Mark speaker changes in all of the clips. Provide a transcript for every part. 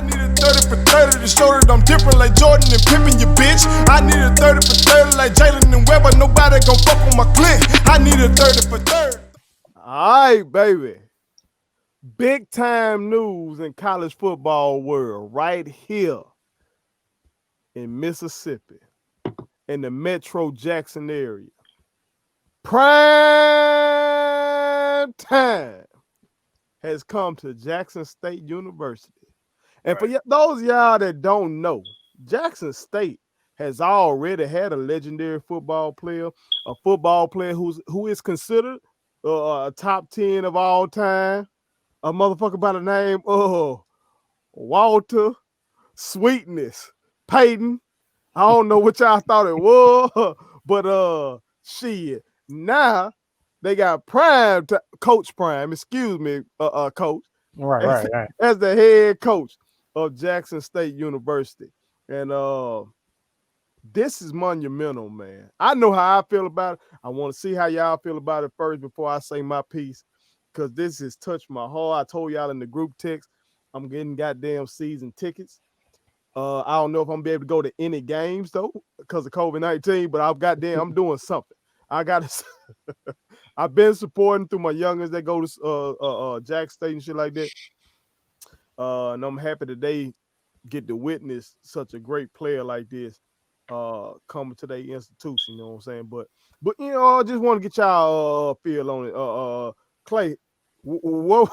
Speaker 1: I need a 30 for 30 to show that I'm different like Jordan and Pippen, you bitch. I need a 30 for 30 like Jalen and Webber. Nobody gon' fuck on my clique. I need a 30 for 30.
Speaker 2: All right, baby. Big time news in college football world right here in Mississippi, in the Metro Jackson area. Prime time has come to Jackson State University. And for those of y'all that don't know, Jackson State has already had a legendary football player, a football player who is considered a top 10 of all time, a motherfucker by the name of Walter Sweetness Payton. I don't know what y'all thought it was, but shit. Now they got Coach Prime, coach.
Speaker 3: Right.
Speaker 2: As the head coach of Jackson State University. And this is monumental, man. I know how I feel about it. I want to see how y'all feel about it first before I say my piece, because this has touched my heart. I told y'all in the group text, I'm getting goddamn season tickets. I don't know if I'm gonna be able to go to any games though because of COVID-19, but I'm doing something. I've been supporting through my youngins that go to Jack State and shit like that. And I'm happy that they get to witness such a great player like this coming to their institution, you know what I'm saying? But you know, I just want to get y'all feel on it. Clay, what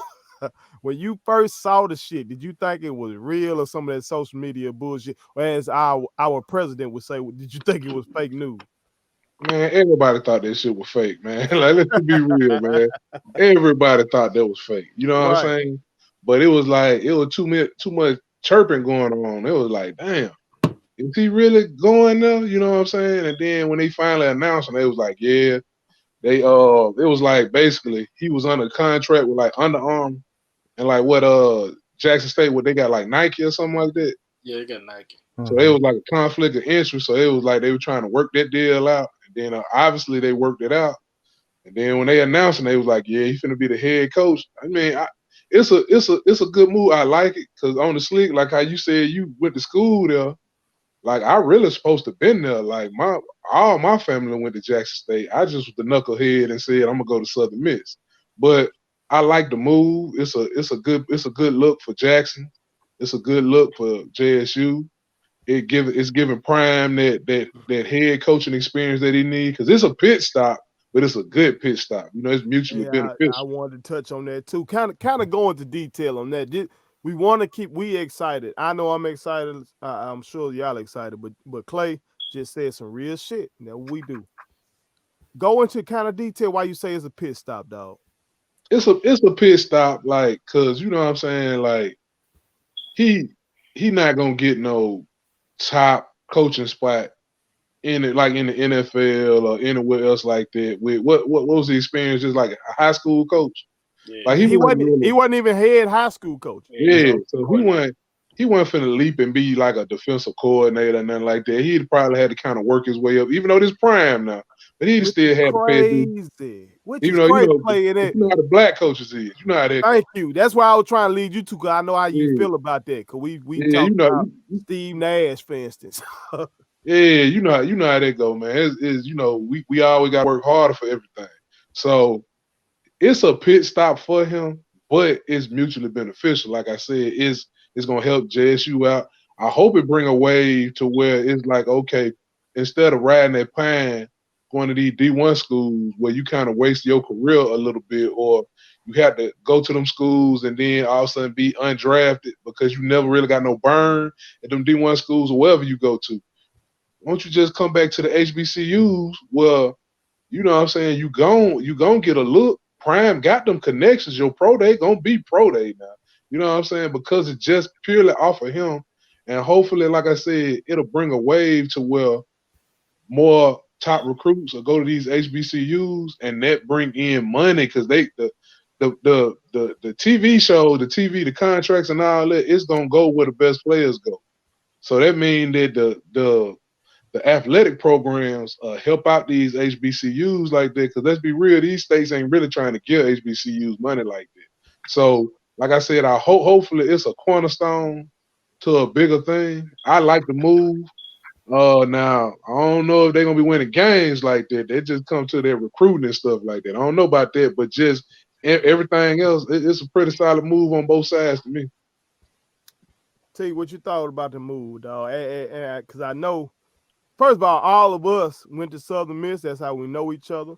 Speaker 2: when you first saw the shit, did you think it was real or some of that social media bullshit? Or as our president would say, did you think it was fake news?
Speaker 4: Man, everybody thought that shit was fake, man. Like, let's be real, man. Everybody thought that was fake. You know what I'm saying? But it was too much chirping going on. It was like, damn, is he really going there? You know what I'm saying? And then when they finally announced it, they was like, yeah, it was like basically he was under contract with like Under Armour and like what Jackson State, what they got like Nike or something like that.
Speaker 5: Yeah, they got Nike.
Speaker 4: So it was like a conflict of interest. So it was like they were trying to work that deal out. And then obviously they worked it out. And then when they announced it, they was like, yeah, he's finna be the head coach. I mean, it's a good move. I like it because on the slick, like how you said you went to school there, like I really supposed to been there. Like all my family went to Jackson State. I just was the knucklehead and said I'm gonna go to Southern Miss. But I like the move. It's a good look for Jackson. It's a good look for JSU. It's giving Prime that head coaching experience that he needs because it's a pit stop, but it's a good pit stop. You know, it's mutually beneficial.
Speaker 2: I wanted to touch on that too. Kind of go into detail on that. We want to keep excited. I know I'm excited. I'm sure y'all excited, but Clay just said some real shit. That we do. Go into kind of detail why you say it's a pit stop, dog.
Speaker 4: It's a pit stop, like, cause you know what I'm saying, like he not gonna get no top coaching spot in the NFL or anywhere else like that. With what was the experience? Just like a high school coach.
Speaker 5: Yeah.
Speaker 4: Like
Speaker 2: he wasn't even head high school coach.
Speaker 4: Yeah, so he wasn't finna leap and be like a defensive coordinator or nothing like that. He'd probably had to kind of work his way up, even though this Prime now. But he'd still had to pay.
Speaker 2: Which
Speaker 4: even
Speaker 2: is
Speaker 4: though
Speaker 2: crazy.
Speaker 4: you know how the black coaches is. You know how that.
Speaker 2: Thank you. That's why I was trying to lead you to, because I know how you feel about that. Because we talked about Steve Nash, for instance.
Speaker 4: Yeah, you know how that go, man. It's you know, we always got to work harder for everything. So it's a pit stop for him, but it's mutually beneficial. Like I said, it's gonna help JSU out. I hope it bring a wave to where it's like, okay, instead of riding that pine, going to these D1 schools where you kind of waste your career a little bit, or you have to go to them schools and then all of a sudden be undrafted because you never really got no burn at them D1 schools or wherever you go to. Why don't you just come back to the HBCUs where, you know what I'm saying, you gon' get a look. Prime got them connections. Your pro day gonna be pro day now. You know what I'm saying? Because it's just purely off of him. And hopefully, like I said, it'll bring a wave to where more top recruits will go to these HBCUs and that bring in money because the TV show, the contracts and all that, it's gonna go where the best players go. So that means that the athletic programs help out these HBCUs like that, because let's be real, these states ain't really trying to give HBCUs money like that. So, like I said, hopefully it's a cornerstone to a bigger thing. I like to move. Now I don't know if they're gonna be winning games like that. They just come to their recruiting and stuff like that. I don't know about that, but just everything else, it's a pretty solid move on both sides to me.
Speaker 2: T, what you thought about the move, dog? Because I know, first of all of us went to Southern Miss. That's how we know each other.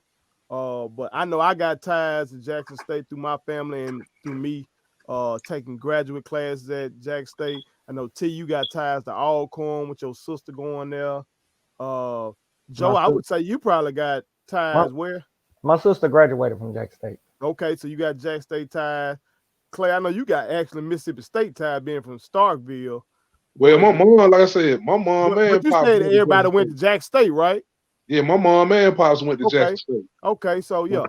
Speaker 2: But I know I got ties to Jackson State through my family and through me taking graduate classes at Jackson State. I know, T, you got ties to Alcorn with your sister going there. Joe, I would say you probably got ties where?
Speaker 3: My sister graduated from Jackson State.
Speaker 2: Okay, so you got Jackson State ties. Clay, I know you got actually Mississippi State ties being from Starkville.
Speaker 4: Well, my mom, like I said, my mom and
Speaker 2: but you
Speaker 4: pops
Speaker 2: said everybody went to Jackson State, right?
Speaker 4: Yeah, my mom and pops went to Jackson State.
Speaker 2: Okay, so yeah.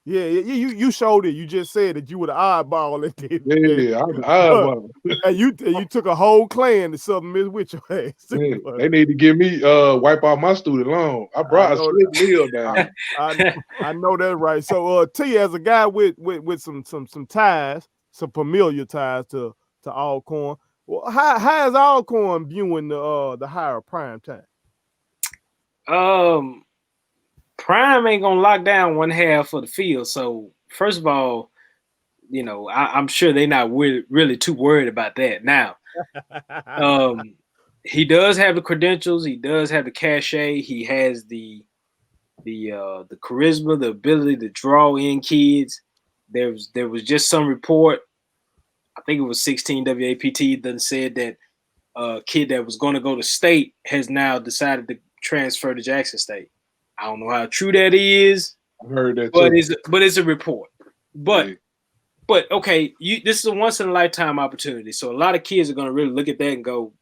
Speaker 2: Yeah, you showed it. You just said that you were the oddball at this.
Speaker 4: Yeah, I'm the oddball.
Speaker 2: And you took a whole clan to Southern Miss with your ass.
Speaker 4: Yeah, they need to give me wipe off my student loan. I brought a split meal down.
Speaker 2: I know that, right. So T, as a guy with some ties, some familiar ties to Alcorn, well, how is Alcorn viewing the higher prime time?
Speaker 5: Prime ain't gonna lock down one half of the field. So first of all, you know, I'm sure they're not really too worried about that. Now, he does have the credentials. He does have the cachet. He has the charisma, the ability to draw in kids. There was just some report. I think it was 16 WAPT that said that a kid that was going to go to state has now decided to transfer to Jackson State. I don't know how true that is.
Speaker 4: I heard that
Speaker 5: but
Speaker 4: too.
Speaker 5: It's a report. But okay, this is a once in a lifetime opportunity. So a lot of kids are going to really look at that and go,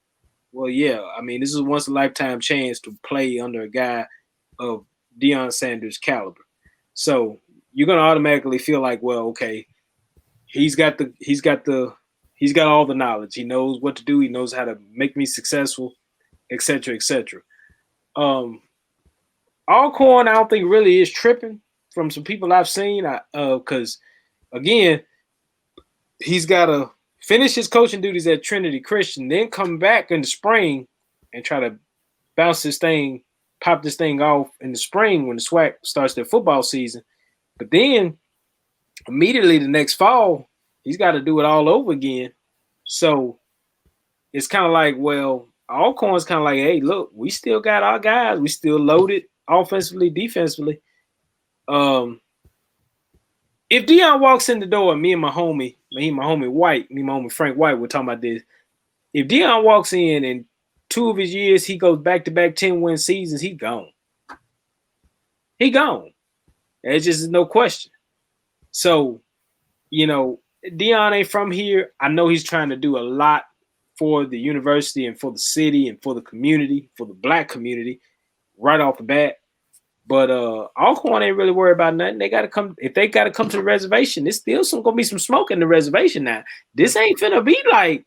Speaker 5: well, yeah, I mean, this is a once in a lifetime chance to play under a guy of Deion Sanders' caliber. So you're going to automatically feel like, well, okay, he's got all the knowledge. He knows what to do. He knows how to make me successful, et cetera, et cetera. Alcorn, I don't think really is tripping from some people I've seen. Because again, he's got to finish his coaching duties at Trinity Christian, then come back in the spring and try to pop this thing off in the spring when the SWAC starts their football season. But then immediately the next fall, he's got to do it all over again. So it's kind of like, well, Alcorn's kind of like, hey, look, we still got our guys. We still loaded offensively, defensively. If Deion walks in the door, me and my homie Frank White, we're talking about this. If Deion walks in and 2 of his years, he goes back-to-back 10-win seasons, he's gone. He gone. There's just no question. So, you know, Deion ain't from here. I know he's trying to do a lot for the university and for the city and for the community, for the Black community, right off the bat. But Alcorn ain't really worried about nothing. They gotta come. If they gotta come to the reservation, there's still gonna be some smoke in the reservation now. This ain't finna be like,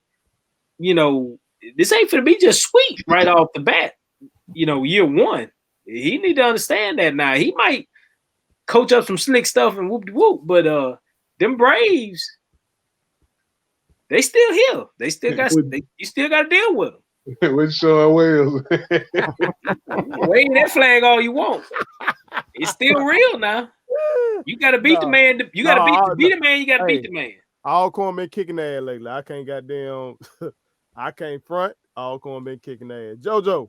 Speaker 5: you know, this ain't finna be just sweet right off the bat. You know, year one. He need to understand that now. He might coach up some slick stuff and whoop-de-whoop, but them Braves, they still here. They still got you still got to deal with them.
Speaker 4: With Sean Wells.
Speaker 5: Wave that flag all you want. It's still real now. You got to beat the man. You got to beat the man. You got to beat the man.
Speaker 2: Alcorn been kicking their ass lately. I can't I can't front. Alcorn been kicking their ass. JoJo.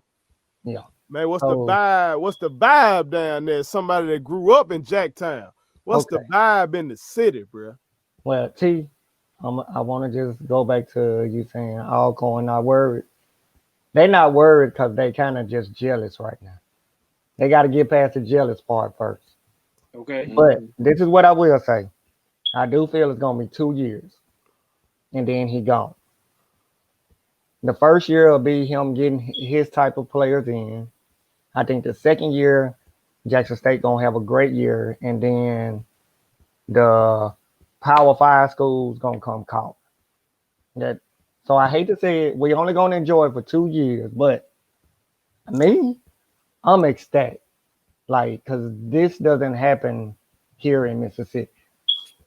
Speaker 3: Yeah.
Speaker 2: Man, what's the vibe? What's the vibe down there? Somebody that grew up in Jacktown. What's the vibe in the city, bro?
Speaker 3: Well, T, I want to just go back to you saying Alcorn not worried. They're not worried because they kind of just jealous right now. They got to get past the jealous part first.
Speaker 5: Okay.
Speaker 3: But this is what I will say. I do feel it's going to be 2 years. And then he gone. The first year will be him getting his type of players in. I think the second year, Jackson State going to have a great year. And then the Power 5 schools going to come calling. So I hate to say it, we only going to enjoy it for 2 years. But me, I'm ecstatic. Like, because this doesn't happen here in Mississippi.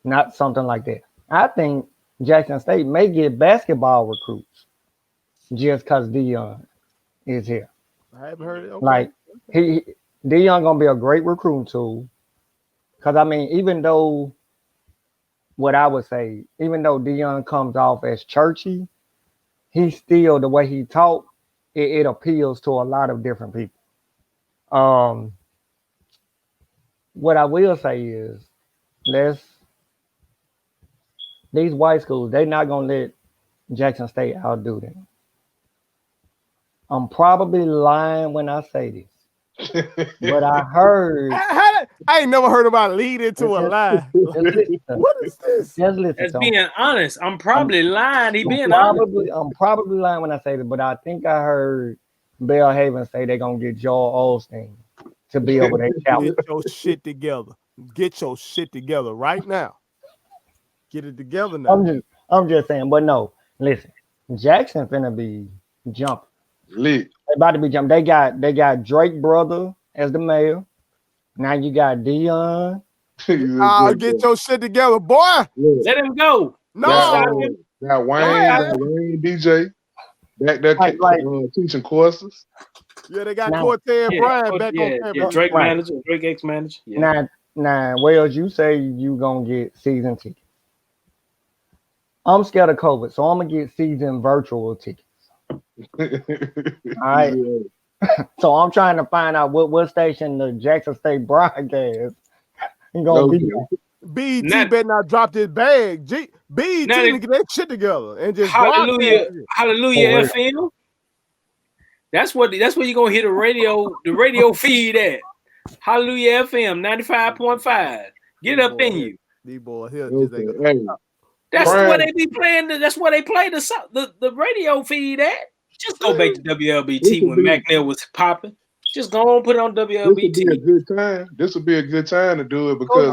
Speaker 3: Not something like that. I think Jackson State may get basketball recruits just because Deion is here.
Speaker 2: I haven't heard it. Okay.
Speaker 3: Like Deion gonna be a great recruiting tool. Cause I mean, even though Deion comes off as churchy, he's still the way he talk. It appeals to a lot of different people. What I will say is, these white schools, they're not gonna let Jackson State outdo them. I'm probably lying when I say this, but I heard.
Speaker 2: I ain't never heard about lead into a lie. What is this?
Speaker 3: Just listen.
Speaker 5: That's being honest. I'm probably lying. He being honest.
Speaker 3: I'm probably lying when I say this, but I think I heard Bellhaven say they're gonna get Joel Osteen to be over their captain.
Speaker 2: Get your shit together. Get your shit together right now. Get it together now.
Speaker 3: I'm just saying, but no, listen, Jackson finna be jumping.
Speaker 4: Lit.
Speaker 3: They about to be jumping. They got Drake brother as the mayor. Now you got Deion.
Speaker 2: Get your shit together, boy.
Speaker 5: Let him go.
Speaker 2: No.
Speaker 4: Got Wayne DJ back there teaching courses.
Speaker 2: Yeah, they got Cortez Bryant back on campus.
Speaker 5: Drake manager, Drake ex-manager.
Speaker 3: Yeah. Now, Wells, you say you gonna get season tickets. I'm scared of COVID, so I'm gonna get season virtual tickets. All right. Yeah. So I'm trying to find out what station the Jackson State broadcast gonna be on.
Speaker 2: BET better not drop this bag. BET need to get that shit together and just
Speaker 5: Hallelujah FM. That's where you're gonna hear the radio feed at. Hallelujah FM 95.5. Get up in you.
Speaker 2: These boys here.
Speaker 5: That's where they be playing. That's where they play the radio feed at. Just go back to WLBT when McNair was popping. Just go on, put it on WLBT.
Speaker 4: This would be a good time to do it because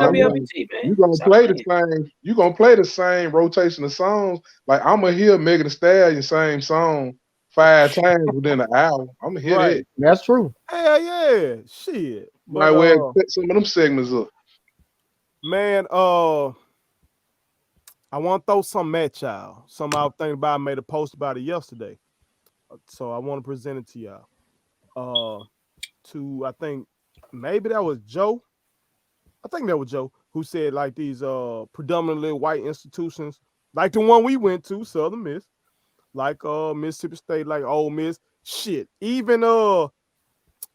Speaker 4: you're gonna play the same rotation of songs. Like I'm gonna hear Megan Thee Stallion same song 5 times within an hour. I'm gonna hear that.
Speaker 3: That's true.
Speaker 2: Hell yeah, shit.
Speaker 4: Might well set some of them segments up.
Speaker 2: Man, I want to throw something at y'all. Something I was thinking about. I made a post about it yesterday. So I want to present it to y'all. I think maybe that was Joe. I think that was Joe who said like these predominantly white institutions, like the one we went to, Southern Miss, like Mississippi State, like Ole Miss, shit. Even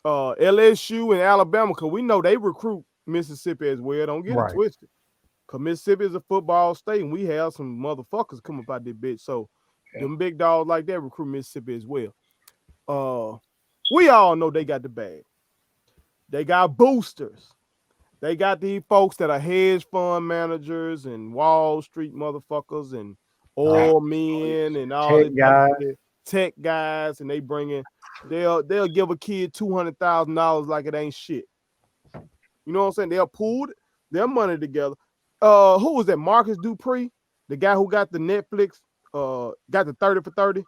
Speaker 2: LSU and Alabama, because we know they recruit Mississippi as well. Don't get it twisted. Because Mississippi is a football state, and we have some motherfuckers come up out this bitch. So them big dogs like that recruit Mississippi as well. We all know they got the bag. They got boosters. They got these folks that are hedge fund managers and Wall Street motherfuckers and oil men and all that tech guys, and they'll give a kid $200,000 like it ain't shit. You know what I'm saying? They'll pool their money together. Who was that? Marcus Dupree, the guy who got the Netflix, got the 30 for 30.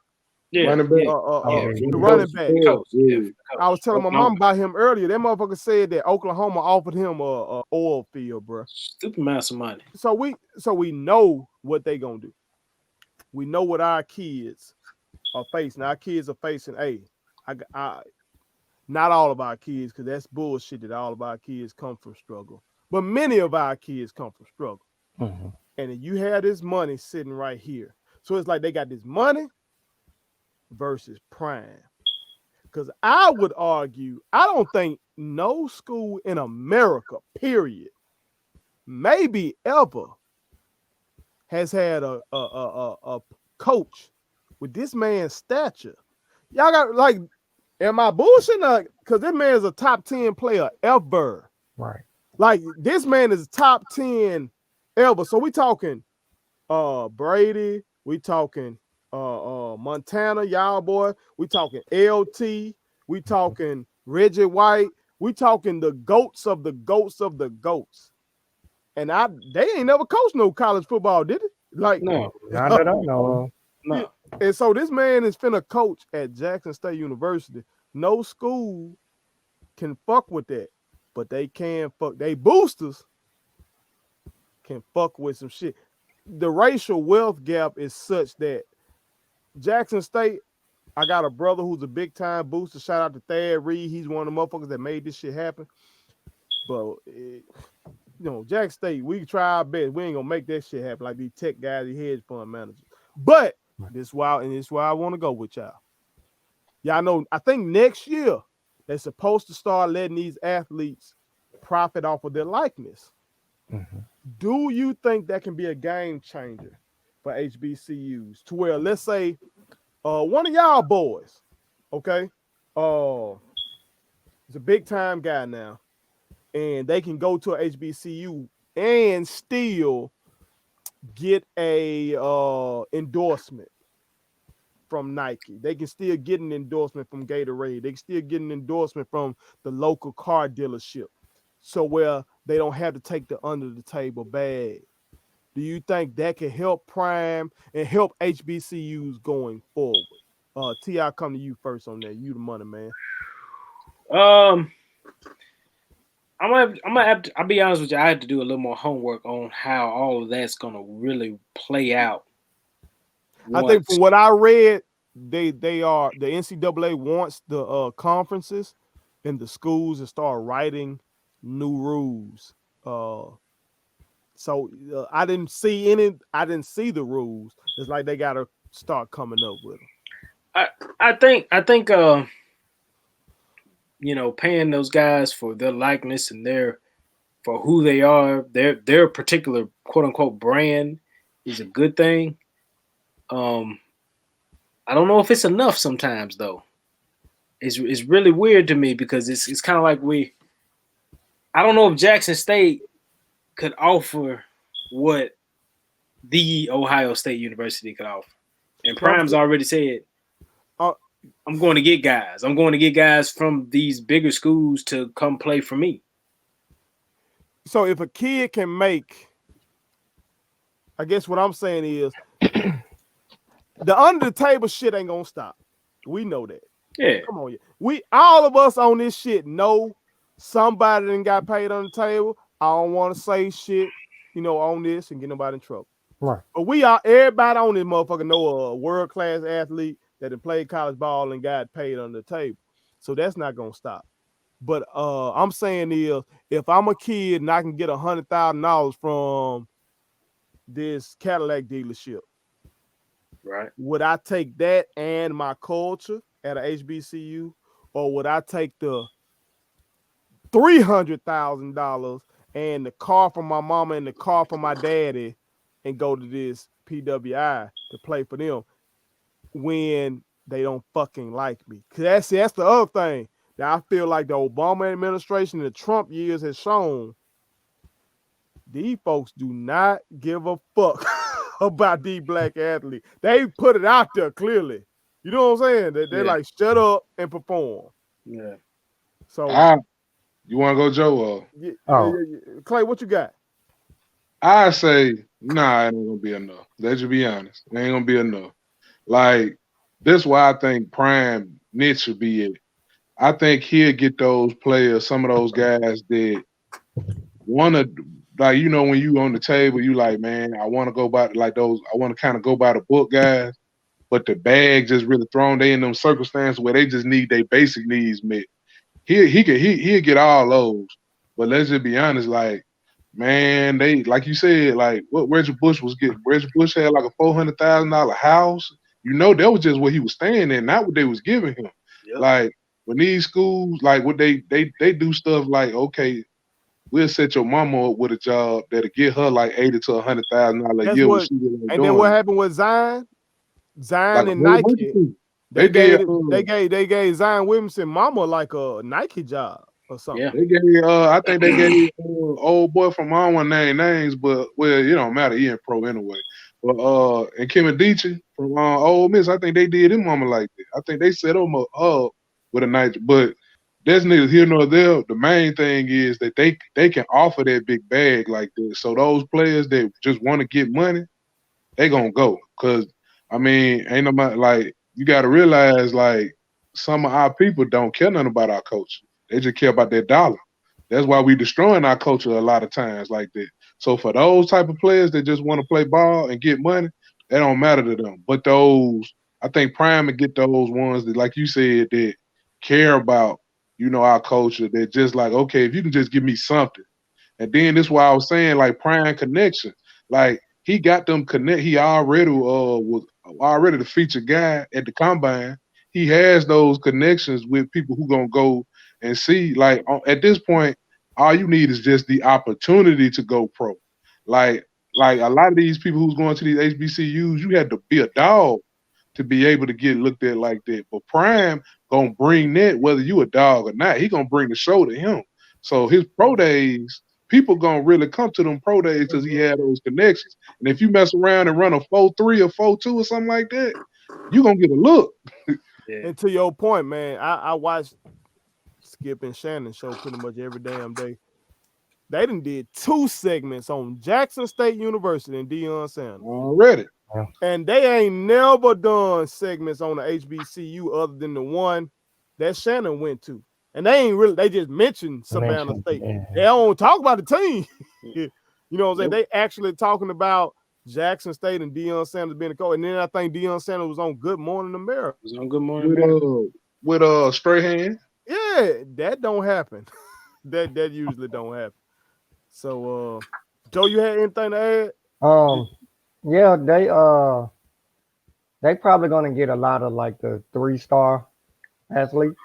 Speaker 5: Yeah,
Speaker 4: running back.
Speaker 2: The running back. I was telling my mom about him earlier. That motherfucker said that Oklahoma offered him a oil field, bro.
Speaker 5: Stupid amounts of money.
Speaker 2: So we know what they gonna do. We know what our kids are facing. Our kids are facing. Not all of our kids, because that's bullshit that all of our kids come from struggle. But many of our kids come from struggle.
Speaker 3: Mm-hmm.
Speaker 2: And you have this money sitting right here. So it's like they got this money versus prime. Because I would argue, I don't think no school in America, period, maybe ever, has had a coach with this man's stature. Y'all got, like, am I bullshitting? Because this man is a top 10 player ever.
Speaker 3: Right.
Speaker 2: Like, this man is top 10 ever. So we talking Brady, we talking Montana, y'all boy, we talking LT, we talking Reggie White, we talking the goats of the goats of the goats. And they ain't never coached no college football, did it? Like,
Speaker 5: no,
Speaker 3: not that I know.
Speaker 5: No.
Speaker 2: And so this man is finna coach at Jackson State University. No school can fuck with that, but they can fuck. They boosters can fuck with some shit. the racial wealth gap is such that Jackson State, I got a brother who's a big time booster. Shout out to Thad Reed. He's one of the motherfuckers that made this shit happen. But Jackson State, we try our best. We ain't gonna make that shit happen like these tech guys, these hedge fund managers. But this is why I want to go with y'all. Y'all know, I think next year they're supposed to start letting these athletes profit off of their likeness.
Speaker 3: Mm-hmm.
Speaker 2: Do you think that can be a game changer for HBCUs to where, let's say, one of y'all boys, okay, he's a big time guy now, and they can go to a HBCU and still get a endorsement from Nike. They can still get an endorsement from Gatorade. They can still get an endorsement from the local car dealership. So where they don't have to take the under the table bag. Do you think that can help Prime and help HBCUs going forward? T, I'll come to you first on that. You the money man.
Speaker 5: I'll be honest with you. I had to do a little more homework on how all of that's gonna really play out.
Speaker 2: I think from what I read, they are the NCAA wants the conferences and the schools to start writing new rules. So I didn't see the rules. It's like they gotta start coming up with them.
Speaker 5: I think paying those guys for their likeness and for who they are, their particular quote unquote brand is a good thing. I don't know if it's enough sometimes though. It's really weird to me because it's kind of like I don't know if Jackson State could offer what the Ohio State University could offer. And Prime's already said, I'm going to get guys. I'm going to get guys from these bigger schools to come play for me.
Speaker 2: So if a kid can make, I guess what I'm saying is, the under the table shit ain't gonna stop. We know that.
Speaker 5: Yeah.
Speaker 2: Come on, all of us on this shit know somebody done got paid on the table. I don't want to say shit, on this and get nobody in trouble.
Speaker 3: Right.
Speaker 2: But everybody on this motherfucker know a world-class athlete that had played college ball and got paid on the table. So that's not gonna stop. But I'm saying is, if I'm a kid and I can get $100,000 from this Cadillac dealership,
Speaker 5: right?
Speaker 2: Would I take that and my culture at a HBCU, or would I take the $300,000 and the car from my mama and the car from my daddy and go to this PWI to play for them when they don't fucking like me? Because that's the other thing that I feel like the Obama administration and the Trump years has shown. These folks do not give a fuck about these black athletes. They put it out there clearly. You know what I'm saying? They're like, shut up and perform.
Speaker 5: Yeah.
Speaker 2: So
Speaker 4: you want to go, Joe?
Speaker 2: Clay, what you got?
Speaker 4: I say, nah, it ain't gonna be enough. Let's just be honest. It ain't gonna be enough. Like, this is why I think Prime niche should be it. I think he'll get those players, some of those guys that want to, like, when you on the table, you like, man, I want to go by, like those, I want to kind of go by the book guys, but the bag just really thrown. They in them circumstances where they just need their basic needs met. He'll get all those. But let's just be honest, like, man, they, like you said, like what Reggie Bush was getting. Reggie Bush had like a $400,000 house. That was just what he was staying in, not what they was giving him.
Speaker 5: Yep.
Speaker 4: Like, when these schools, like, what they do stuff like, okay, we'll set your mama up with a job that'll get her like $80,000 to $100,000 a year.
Speaker 2: Then what happened with Zion? Zion
Speaker 4: like
Speaker 2: and Nike. They gave Zion Williamson mama like a Nike job or something.
Speaker 5: Yeah.
Speaker 4: They gave, I think they gave old boy from, I don't want to name names, but it don't matter. He ain't pro anyway. But and Kim Adichie from Ole Miss, I think they did him mama like that. I think they set him up with a nice, but that's neither here nor there. The main thing is that they can offer that big bag like this. So those players that just want to get money, they gonna go. Cause I mean, ain't nobody, like, you gotta realize, like, some of our people don't care nothing about our culture. They just care about their dollar. That's why we destroying our culture a lot of times like that. So for those type of players that just want to play ball and get money, that don't matter to them. But those, I think Prime would get those ones that, like you said, that care about, our culture, that just like, okay, if you can just give me something. And then this is why I was saying, like, Prime connection. Like, he got them connect. He already was already the featured guy at the combine. He has those connections with people who gonna go and see. Like, at this point, all you need is just the opportunity to go pro. Like a lot of these people who's going to these HBCUs, you had to be a dog to be able to get looked at like that. But Prime gonna bring that, whether you a dog or not. He gonna bring the show to him. So his pro days, people gonna really come to them pro days because he had those connections. And if you mess around and run a 4.3 or 4.2 or something like that, you gonna get a look.
Speaker 2: And to your point, man, I watched Skip and Shannon show pretty much every damn day. They done did 2 segments on Jackson State University and Deion Sanders
Speaker 4: already.
Speaker 2: And they ain't never done segments on the HBCU other than the one that Shannon went to. And they just mentioned Savannah State. Yeah. They don't talk about the team. You know what I'm saying? They actually talking about Jackson State and Deion Sanders being the coach. And then I think Deion Sanders was on Good Morning America.
Speaker 5: Was on Good Morning America.
Speaker 4: With Strahan.
Speaker 2: Yeah, that don't happen. that usually don't happen. So Joe, you had anything to add?
Speaker 3: Yeah, they probably gonna get a lot of like the 3-star athletes.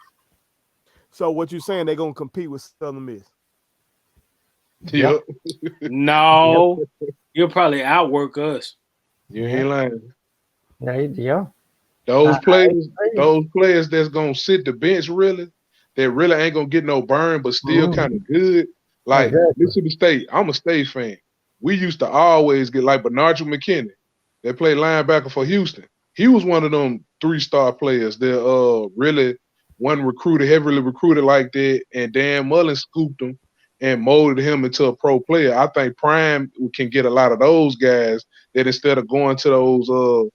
Speaker 2: So what you saying, they gonna compete with Southern Miss?
Speaker 4: Yep.
Speaker 5: No, you'll probably outwork us.
Speaker 4: You ain't lying.
Speaker 3: Yeah.
Speaker 4: Those players that's gonna sit the bench that really ain't gonna get no burn, but still kind of good. Like Mississippi State, I'm a State fan. We used to always get like Bernardo McKinney, that played linebacker for Houston. He was one of them 3-star players that really wasn't heavily recruited like that, and Dan Mullen scooped him and molded him into a pro player. I think Prime can get a lot of those guys that instead of going to those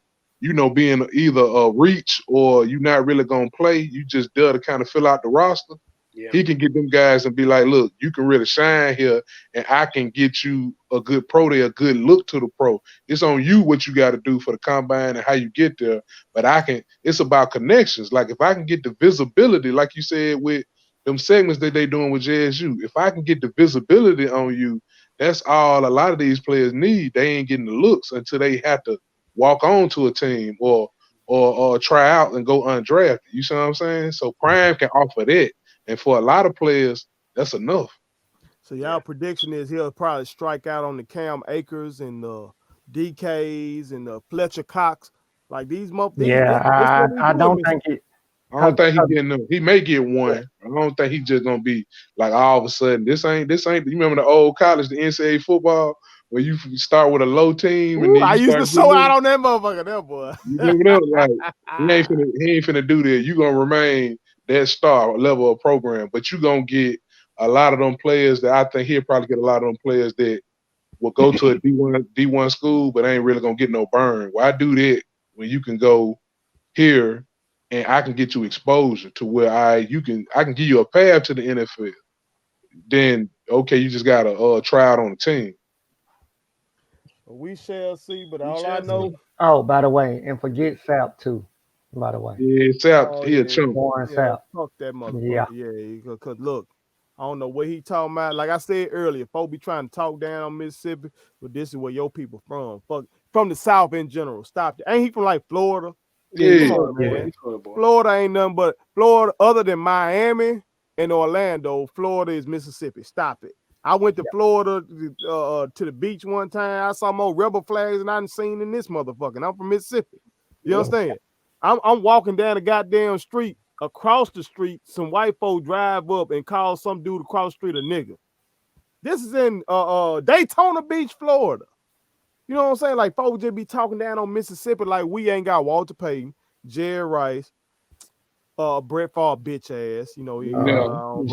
Speaker 4: being either a reach or you not really gonna play, you just there to kind of fill out the roster. Yeah. He can get them guys and be like, look, you can really shine here, and I can get you a good pro day, a good look to the pro. It's on you what you got to do for the combine and how you get there. But it's about connections. Like if I can get the visibility, like you said with them segments that they doing with JSU, if I can get the visibility on you, that's all a lot of these players need. They ain't getting the looks until they have to walk on to a team or try out and go undrafted. You see what I'm saying? So Prime can offer that. And for a lot of players, that's enough.
Speaker 2: So y'all prediction is he'll probably strike out on the Cam Akers and the DKs and the Fletcher Cox. Like these
Speaker 3: I don't think it.
Speaker 4: I don't think he getting them. He may get one. I don't think he's just gonna be like all of a sudden. This ain't. You remember the old college, the NCAA football, where you start with a low team and then
Speaker 2: I used to show out on that motherfucker, that boy.
Speaker 4: You remember that? Like he ain't finna do that. You gonna remain that star level of program, but you gonna get a lot of them players that I think he'll probably get a lot of them players that will go to a D1 school, but ain't really gonna get no burn. Why do that when you can go here and I can get you exposure to where I can give you a path to the NFL? Then okay, you just gotta try out on the team.
Speaker 2: We shall see, but all I know.
Speaker 3: Oh, by the way, and forget Sap too. By the way,
Speaker 4: yeah, Sap, he a chump.
Speaker 2: Fuck that motherfucker. Yeah, because look, I don't know what he talking about. Like I said earlier, folks be trying to talk down on Mississippi, but this is where your people from. Fuck, from the South in general. Stop it. Ain't he from like Florida?
Speaker 4: Yeah,
Speaker 2: come on, man. Florida ain't nothing but Florida. Other than Miami and Orlando, Florida is Mississippi. Stop it. I went to Florida to the beach one time. I saw more rebel flags than I done seen in this motherfucker. I'm from Mississippi. You understand? I'm walking down the goddamn street. Across the street, some white folk drive up and call some dude across the street a nigga. This is in Daytona Beach, Florida. You know what I'm saying? Like folks just be talking down on Mississippi like we ain't got Walter Payton, Jerry Rice, Brett Favre bitch ass. You know,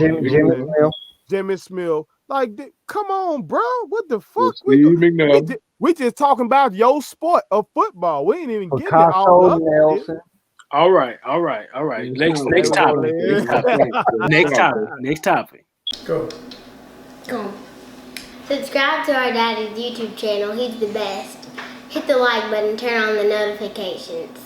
Speaker 2: Jimmy Smith. Like, come on, bro. What the fuck? We just talking about your sport of football. We ain't even getting it all up.
Speaker 5: All right. Next topic. Next topic.
Speaker 6: Go. Subscribe to our daddy's YouTube channel. He's the best. Hit the like button, turn on the notifications.